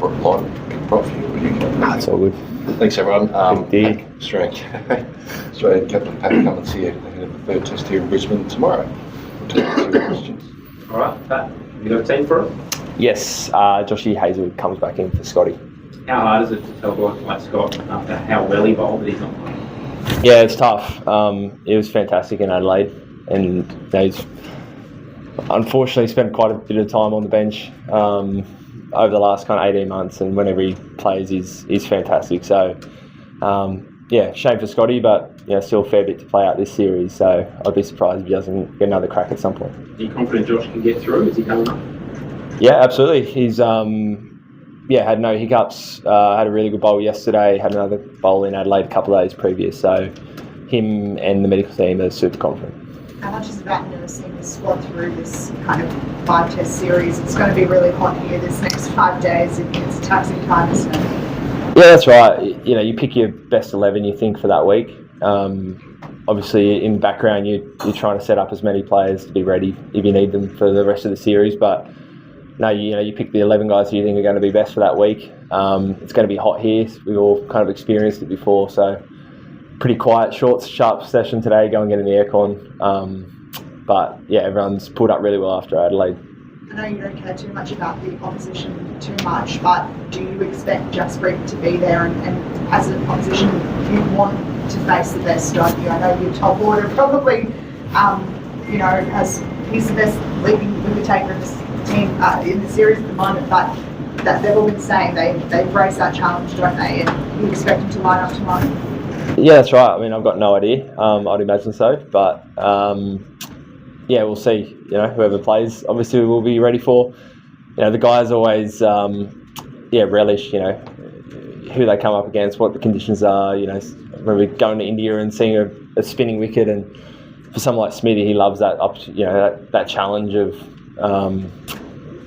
on the line. Prop for you. It's all good. Thanks, everyone. Australian Captain Pat Cummins here ahead of the third test here in Brisbane tomorrow. We'll take a few questions. All right, Pat, you got a team for it? Yes, Joshy Hazelwood comes back in for Scotty. How hard is it to tell guys like Scott after how well he bowled that he's not playing? Yeah, it's tough. It was fantastic in Adelaide, and he's unfortunately spent quite a bit of time on the bench over the last kind of 18 months, and whenever he plays, he's fantastic. So, shame for Scotty, but still a fair bit to play out this series. So I'd be surprised if he doesn't get another crack at some point. Are you confident Josh can get through? Is he going up? Yeah, absolutely. He's had no hiccups. Had a really good bowl yesterday. Had another bowl in Adelaide a couple of days previous. So him and the medical team are super confident. How much is about seeing the squad through this kind of 5-test series? It's going to be really hot here this next 5 days. It's a taxing time, isn't it? Yeah, that's right. You pick your best 11, you think, for that week. Obviously, in the background, you're trying to set up as many players to be ready if you need them for the rest of the series. But no, you pick the 11 guys who you think are going to be best for that week. It's going to be hot here. We've all kind of experienced it before, so pretty quiet, short, sharp session today. Go and get in the aircon. But yeah, everyone's pulled up really well after Adelaide. I know you don't care too much about the opposition too much, but do you expect Jasprit to be there? And as an opposition, you want to face the best, don't you? I know your top order probably, he's the best leading wicket taker in this team in the series at the moment, but that they've all been saying they embrace that challenge, don't they? And you expect him to line up tomorrow. Yeah, that's right. I mean, I've got no idea. I'd imagine so, but we'll see. Whoever plays, obviously, we'll be ready for. The guys always, relish, who they come up against, what the conditions are. I remember going to India and seeing a spinning wicket, and for someone like Smithy, he loves that, that challenge of,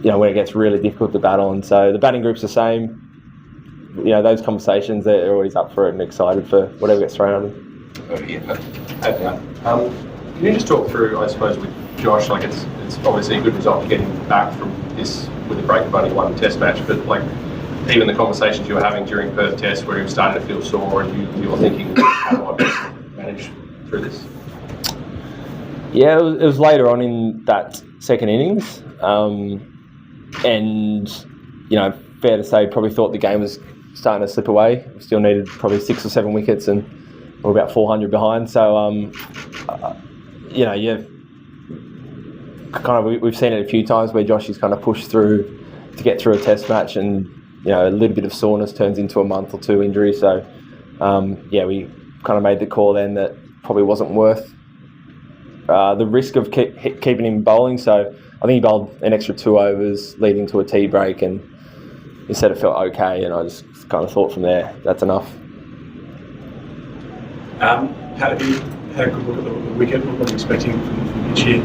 when it gets really difficult to bat on. So the batting group's the same. Those conversations, they're always up for it and excited for whatever gets thrown at them. Can you just talk through, I suppose, with Josh, it's obviously a good result getting back from this with a break of only one test match, but even the conversations you were having during Perth Test where he was starting to feel sore and you were thinking, how do I best manage through this? Yeah, it was later on in that second innings, and fair to say, probably thought the game was starting to slip away. We still needed probably 6 or 7 wickets, and we're about 400 behind. So, we've seen it a few times where Josh has kind of pushed through to get through a test match, and a little bit of soreness turns into a month or two injury. So, we kind of made the call then that probably wasn't worth the risk of keeping him bowling. So I think he bowled an extra 2 overs leading to a tea break, and he said it felt okay, and I just kind of thought from there, that's enough. How have you had a good look at the wicket? What are you expecting from each year?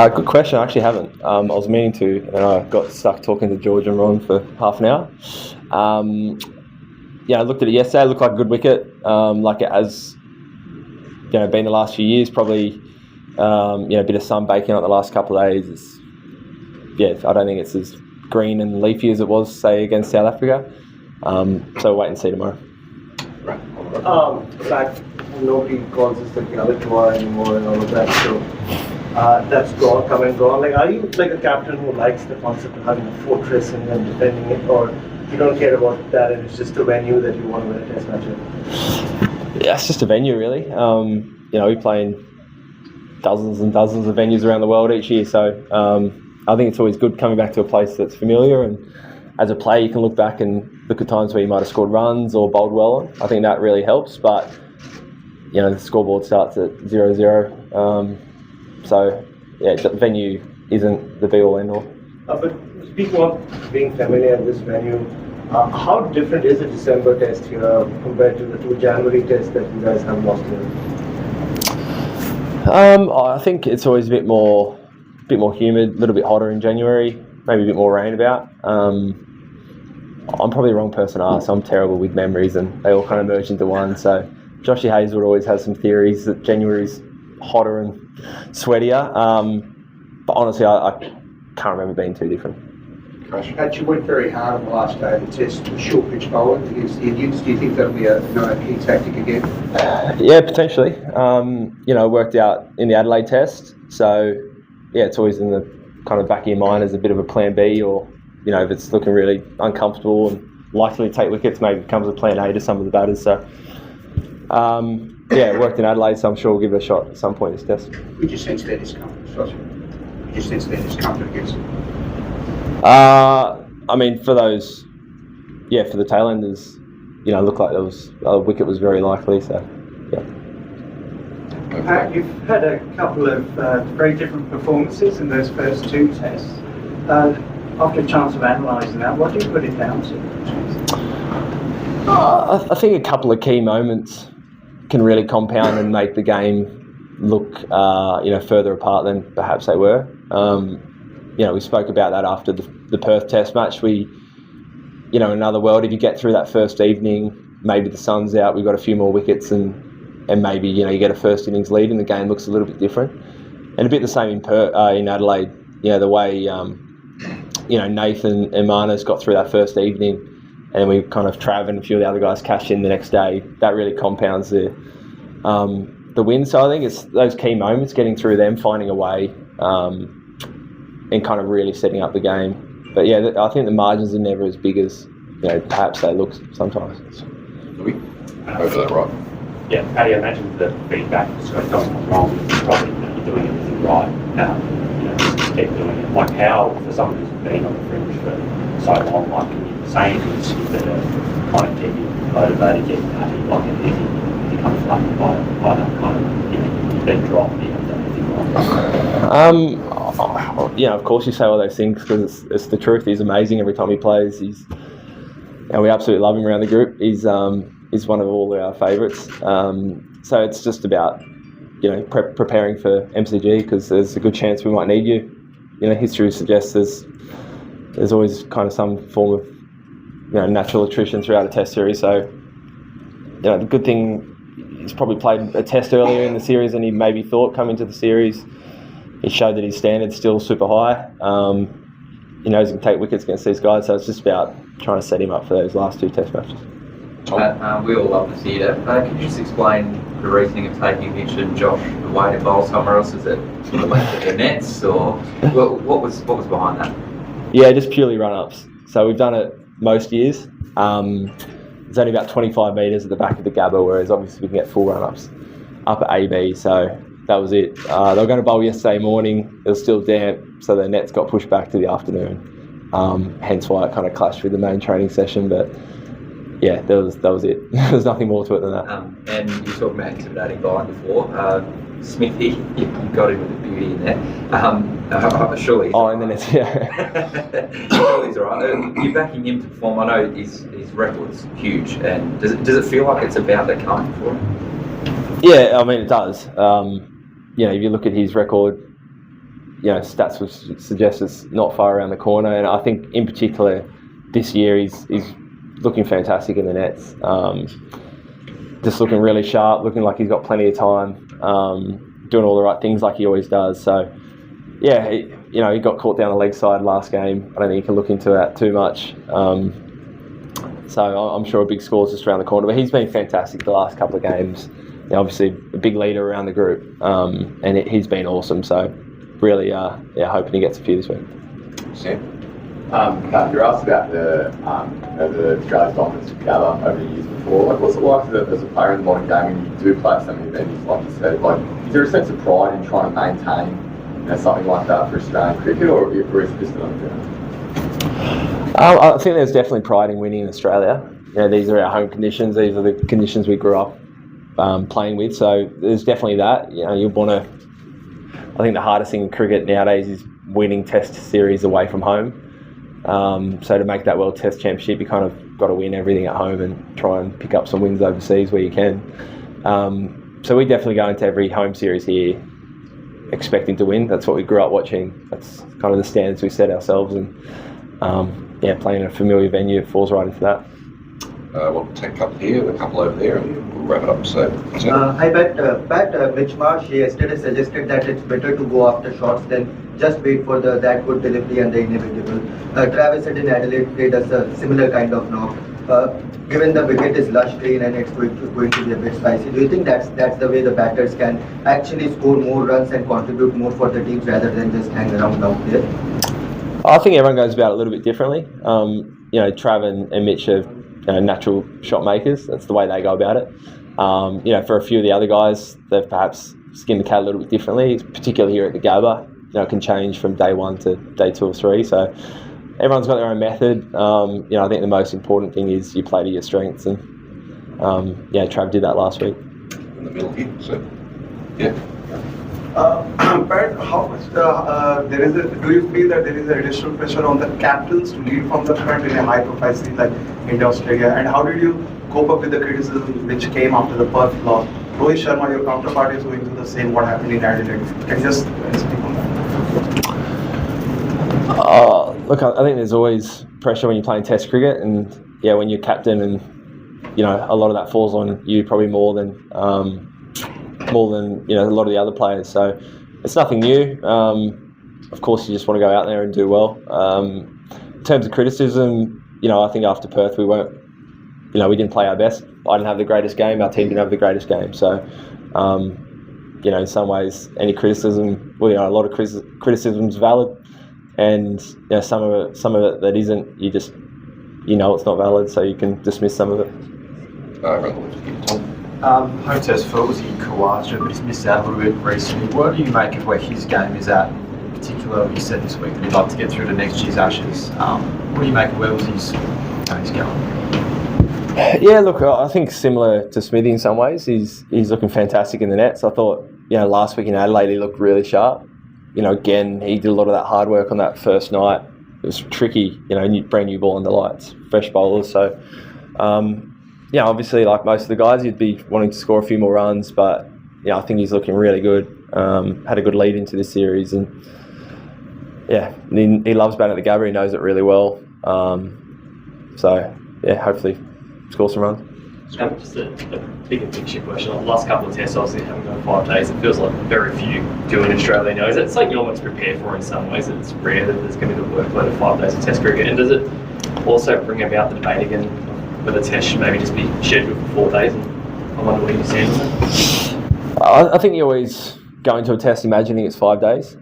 Good question. I actually haven't. I was meaning to, and I got stuck talking to George and Ron for half an hour. I looked at it yesterday. It looked like a good wicket, like it has been the last few years. Probably a bit of sun baking on it the last couple of days. I don't think it's as green and leafy as it was, say, against South Africa. So wait and see tomorrow. Fact, nobody calls us the Gabba anymore and all of that, so that's come and gone. Are you like a captain who likes the concept of having a fortress and then defending it, or you don't care about that and it's just a venue that you want to win a test match in? Yeah, it's just a venue, really. We play in dozens and dozens of venues around the world each year, so I think it's always good coming back to a place that's familiar, and as a player you can look back and look at times where you might have scored runs or bowled well on. I think that really helps, but the scoreboard starts at 0-0, the venue isn't the be-all end-all. But speaking of being familiar in this venue, how different is the December test here compared to the 2 January tests that you guys have lost here? I think it's always a bit more humid, a little bit hotter in January, maybe a bit more rain about. I'm probably the wrong person to ask. I'm terrible with memories, and they all kind of merge into one. So Joshy Hazelwood always has some theories that January's hotter and sweatier. But honestly, I can't remember being too different. Crash. You went very hard on the last day of the test, short pitch bowling against the Indians. Do you think that'll be a key tactic again? Yeah, potentially. It worked out in the Adelaide test. So, yeah, it's always in the kind of back of your mind as a bit of a plan B, or, if it's looking really uncomfortable and likely to take wickets, maybe it becomes a plan A to some of the batters. So, it worked in Adelaide, so I'm sure we'll give it a shot at some point this test. Would you sense their discomfort, Josh? Would you sense their discomfort against it? For those, for the tailenders, looked like a wicket was very likely. So, yeah. You've had a couple of very different performances in those first two tests. After a chance of analysing that, what do you put it down to? I think a couple of key moments can really compound and make the game look, further apart than perhaps they were. We spoke about that after the Perth Test match. We, in another world, if you get through that first evening, maybe the sun's out, we've got a few more wickets, and maybe you get a first innings lead, and the game looks a little bit different. And a bit the same in Adelaide. The way Nathan and Marnus got through that first evening, and we kind of Trav and a few of the other guys cashed in the next day. That really compounds the win. So I think it's those key moments, getting through them, finding a way, and kind of really setting up the game. But yeah, I think the margins are never as big as perhaps they look sometimes. Louis, over that right. Yeah, Paddy, I imagine the feedback is going wrong. You're probably not doing everything right. Just keep doing it. Like how, for someone who's been on the fringe for so long, like can you say anything that kind of keep you motivated, get you happy, like if you become flattened by that kind of, you've been dropped, you haven't done anything wrong? Of course you say all those things because it's the truth. He's amazing every time he plays. We absolutely love him around the group. He's one of all our favourites. So it's just about preparing for MCG because there's a good chance we might need you. History suggests there's always kind of some form of natural attrition throughout a test series. So the good thing, he's probably played a test earlier in the series than he maybe thought coming to the series. He showed that his standard's still super high. He knows he can take wickets against these guys, so it's just about trying to set him up for those last two test matches. We all love to see that. Can you just explain the reasoning of taking Mitch and Josh away to bowl somewhere else? Is it sort of length of the nets, or what was behind that? Yeah, just purely run-ups. So we've done it most years. It's only about 25 metres at the back of the Gabba, whereas obviously we can get full run-ups up at AB. So that was it. They were going to bowl yesterday morning. It was still damp, so the nets got pushed back to the afternoon. Hence why it kind of clashed with the main training session. But yeah, that was it. There's nothing more to it than that. And you talked about intimidating bowling before. Smithy, you got him with the beauty in there. Surely. In the nets, yeah. Surely he's all right. You're backing him to perform. I know his record's huge. And does it feel like it's about to come for him? Yeah, it does. If you look at his record, stats would suggest it's not far around the corner. And I think in particular this year he's looking fantastic in the nets. Just looking really sharp, looking like he's got plenty of time, doing all the right things like he always does. So, yeah, he got caught down the leg side last game. I don't think he can look into that too much. So I'm sure a big score's just around the corner. But he's been fantastic the last couple of games. Obviously a big leader around the group, and he's been awesome. So really, hoping he gets a few this week. Sam? You're asked about the Australia's dominance of Gabba over the years before. Like, what's it like as a player in the modern game when you do play at so many venues, like you said? Like, is there a sense of pride in trying to maintain something like that for Australian cricket, or is it just another thing? I think there's definitely pride in winning in Australia. These are our home conditions. These are the conditions we grew up playing with. So there's definitely that. You want to. I think the hardest thing in cricket nowadays is winning Test series away from home. So to make that World Test Championship, you kind of got to win everything at home and try and pick up some wins overseas where you can. So we definitely go into every home series here expecting to win. That's what we grew up watching. That's kind of the standards we set ourselves, and playing in a familiar venue, it falls right into that. We'll take a couple here, a couple over there, and we'll wrap it up. So, Hi, Pat. Mitch Marsh yesterday suggested that it's better to go after shots than just wait for that good delivery and the inevitable. Travis said in Adelaide played us a similar kind of knock. Given the wicket is lush green and it's going to be a bit spicy, do you think that's the way the batters can actually score more runs and contribute more for the teams rather than just hang around out there? I think everyone goes about it a little bit differently. Trav and Mitch are natural shot makers. That's the way they go about it. For a few of the other guys, they've perhaps skinned the cat a little bit differently, particularly here at the Gabba. It can change from day 1 to day 2 or 3. So everyone's got their own method. I think the most important thing is you play to your strengths, and Trav did that last week. In the middle here, so yeah. Pat, how much do you feel that there is additional pressure on the captains to lead from the front in a high-profile series like India, Australia? And how did you cope up with the criticism which came after the Perth loss? Rohit Sharma, your counterpart, is going through the same. What happened in Adelaide? Can you just speak on that? Look, I think there's always pressure when you're playing Test cricket, and when you're captain, and a lot of that falls on you probably more than a lot of the other players. So it's nothing new. Of course, you just want to go out there and do well. In terms of criticism, I think after Perth we didn't play our best. I didn't have the greatest game. Our team didn't have the greatest game. So, in some ways, any criticism, a lot of criticism is valid, and some of it that isn't, it's not valid, so you can dismiss some of it. Home test for Uzi Khawaja, but he's missed out a little bit recently. What do you make of where his game is at? In particular, you said this week that he'd like to get through to next year's Ashes. What do you make of where Uzi's going? Yeah, look, I think similar to Smithy in some ways. He's looking fantastic in the nets. I thought, last week in Adelaide he looked really sharp. Again, he did a lot of that hard work on that first night. It was tricky, brand new ball under lights, fresh bowlers. So, obviously, like most of the guys, you'd be wanting to score a few more runs, but I think he's looking really good. Had a good lead into this series, and he loves batting at the Gabba. He knows it really well. Hopefully score some runs. Just a bigger picture question. The last couple of tests, obviously, haven't gone 5 days. It feels like very few do in Australia now. It's like you almost prepare for in some ways. It's rare that there's going to be the workload of 5 days of test cricket. And does it also bring about the debate again whether tests should maybe just be scheduled for 4 days? And I wonder where you stand on that. I think you always go into a test imagining it's 5 days.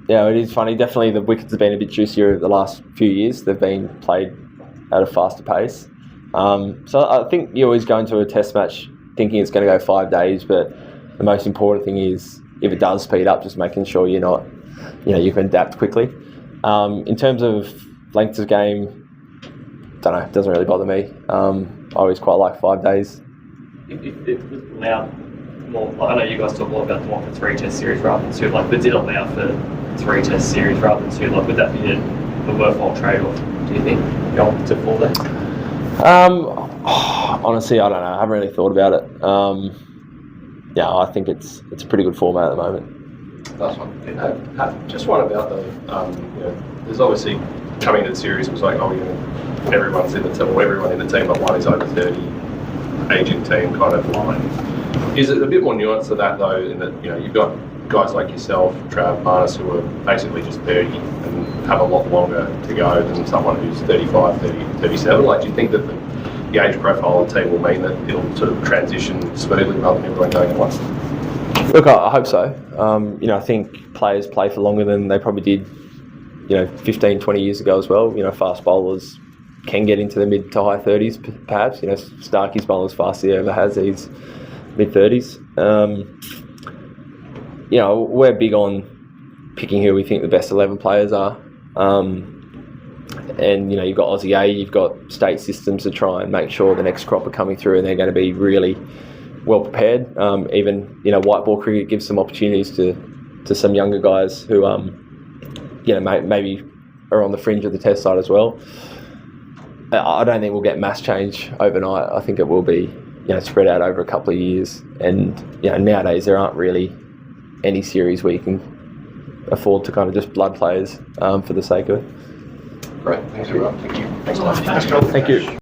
It is funny. Definitely the wickets have been a bit juicier the last few years. They've been played at a faster pace. So I think you always go into a test match thinking it's going to go 5 days, but the most important thing is if it does speed up, just making sure you're not, you can adapt quickly. In terms of length of game, don't know, it doesn't really bother me. I always quite like 5 days. If it was allowed more, I know you guys talk a lot about the 3 test series rather than 2, but did it allow for 3 test series rather than 2? Would that be a worthwhile trade-off, do you think, going to 4 days? Honestly, I don't know. I haven't really thought about it. I think it's a pretty good format at the moment. Last one. Just one about there's obviously coming into the series, it was like, everyone's in the team, or everyone in the team but one is over 30, aging team kind of line. Is it a bit more nuanced to that though, in that you've got guys like yourself, Trav, Marnus, who are basically just 30 and have a lot longer to go than someone who's 35, 30, 37? Do you think that the age profile of the team will mean that it'll sort of transition smoothly rather than everyone going at once? Look, I hope so. I think players play for longer than they probably did, 15, 20 years ago as well. Fast bowlers can get into the mid to high 30s perhaps. Starkey's bowler as fast as he ever has. He's mid 30s. We're big on picking who we think the best 11 players are. And you've got Aussie A, you've got state systems to try and make sure the next crop are coming through and they're going to be really well prepared. Even white ball cricket gives some opportunities to some younger guys who maybe are on the fringe of the test side as well. I don't think we'll get mass change overnight. I think it will be spread out over a couple of years. And nowadays there aren't really any series where you can afford to kind of just blood players for the sake of it. Great, thanks everyone. Thank you. Thanks a lot. Thank you.